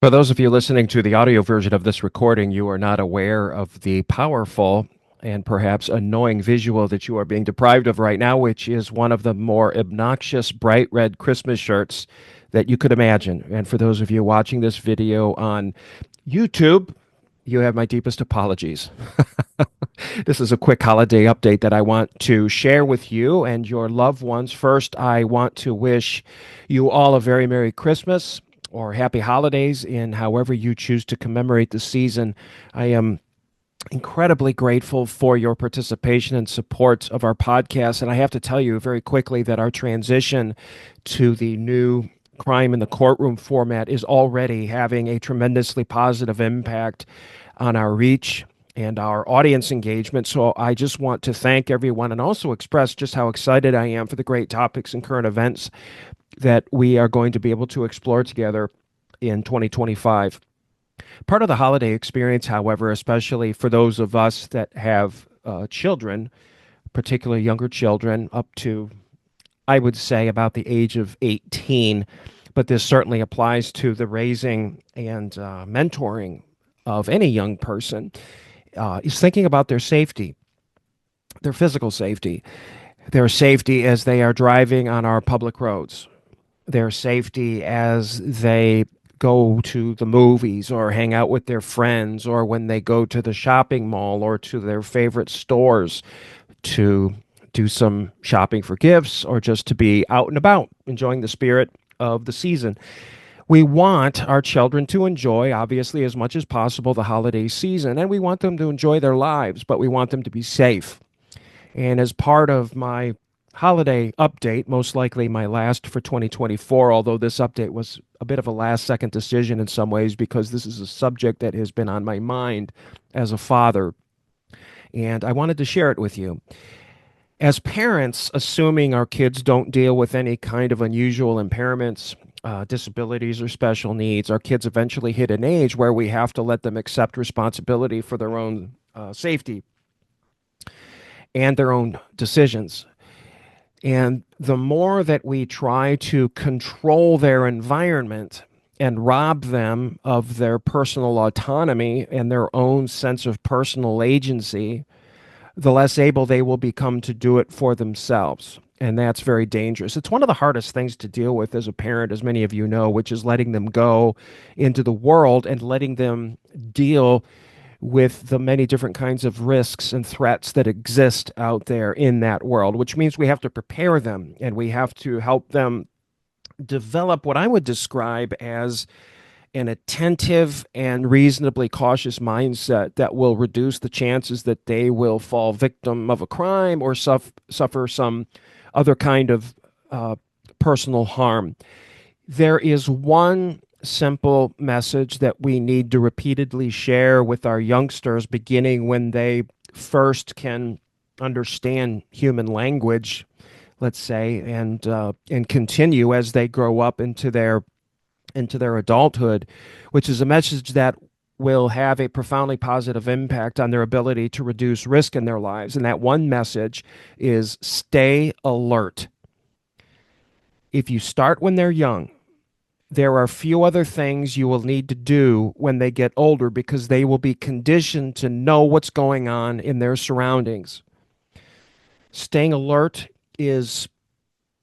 For those of you listening to the audio version of this recording, you are not aware of the powerful and perhaps annoying visual that you are being deprived of right now, which is one of the more obnoxious bright red Christmas shirts that you could imagine. And for those of you watching this video on YouTube, you have my deepest apologies. This is a quick holiday update that I want to share with you and your loved ones. First, I want to wish you all a very Merry Christmas or Happy Holidays in however you choose to commemorate the season. I am incredibly grateful for your participation and support of our podcast. And I have to tell you very quickly that our transition to the new crime in the courtroom format is already having a tremendously positive impact on our reach and our audience engagement. So I just want to thank everyone and also express just how excited I am for the great topics and current events that we are going to be able to explore together in 2025. Part of the holiday experience, however, especially for those of us that have children, particularly younger children, up to, I would say, about the age of 18, but this certainly applies to the raising and mentoring of any young person, is thinking about their safety, their physical safety, their safety as they are driving on our public roads, their safety as they go to the movies or hang out with their friends or when they go to the shopping mall or to their favorite stores to do some shopping for gifts or just to be out and about enjoying the spirit of the season. We want our children to enjoy, obviously, as much as possible the holiday season, and we want them to enjoy their lives, but we want them to be safe. And as part of my holiday update, most likely my last for 2024, although this update was a bit of a last second decision in some ways because this is a subject that has been on my mind as a father, and I wanted to share it with you. As parents, assuming our kids don't deal with any kind of unusual impairments, disabilities, or special needs, our kids eventually hit an age where we have to let them accept responsibility for their own safety and their own decisions. And the more that we try to control their environment and rob them of their personal autonomy and their own sense of personal agency, the less able they will become to do it for themselves. And that's very dangerous. It's one of the hardest things to deal with as a parent, as many of you know, which is letting them go into the world and letting them deal with the many different kinds of risks and threats that exist out there in that world, which means we have to prepare them and we have to help them develop what I would describe as an attentive and reasonably cautious mindset that will reduce the chances that they will fall victim of a crime or suffer some other kind of personal harm. There is one simple message that we need to repeatedly share with our youngsters, beginning when they first can understand human language, let's say, and continue as they grow up into their adulthood, which is a message that will have a profoundly positive impact on their ability to reduce risk in their lives. And that one message is stay alert. If you start when they're young, there are few other things you will need to do when they get older because they will be conditioned to know what's going on in their surroundings. Staying alert is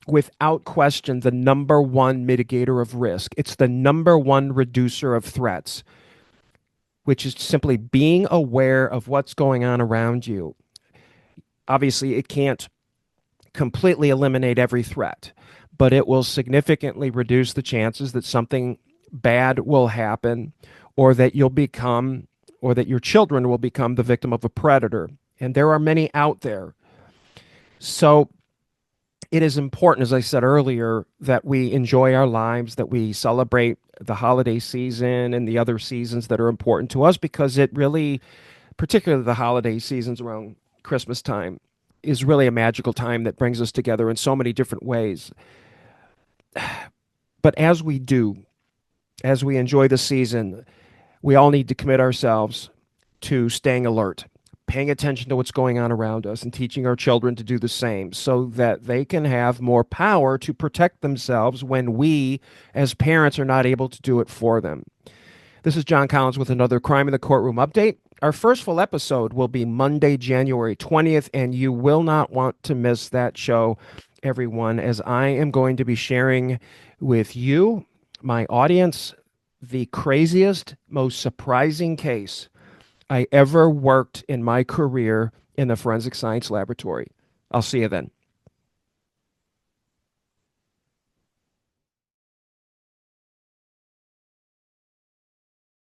without question the number one mitigator of risk. It's the number one reducer of threats, which is simply being aware of what's going on around you. Obviously, it can't completely eliminate every threat, but it will significantly reduce the chances that something bad will happen or that you'll become or that your children will become the victim of a predator. And there are many out there. So it is important, as I said earlier, that we enjoy our lives, that we celebrate the holiday season and the other seasons that are important to us because it really, particularly the holiday seasons around Christmas time, is really a magical time that brings us together in so many different ways. But as we do, as we enjoy the season, we all need to commit ourselves to staying alert, paying attention to what's going on around us, and teaching our children to do the same so that they can have more power to protect themselves when we, as parents, are not able to do it for them. This is John Collins with another Crime in the Courtroom update. Our first full episode will be Monday, January 20th, and you will not want to miss that show, everyone, as I am going to be sharing with you, my audience, the craziest, most surprising case I ever worked in my career in the forensic science laboratory. I'll see you then.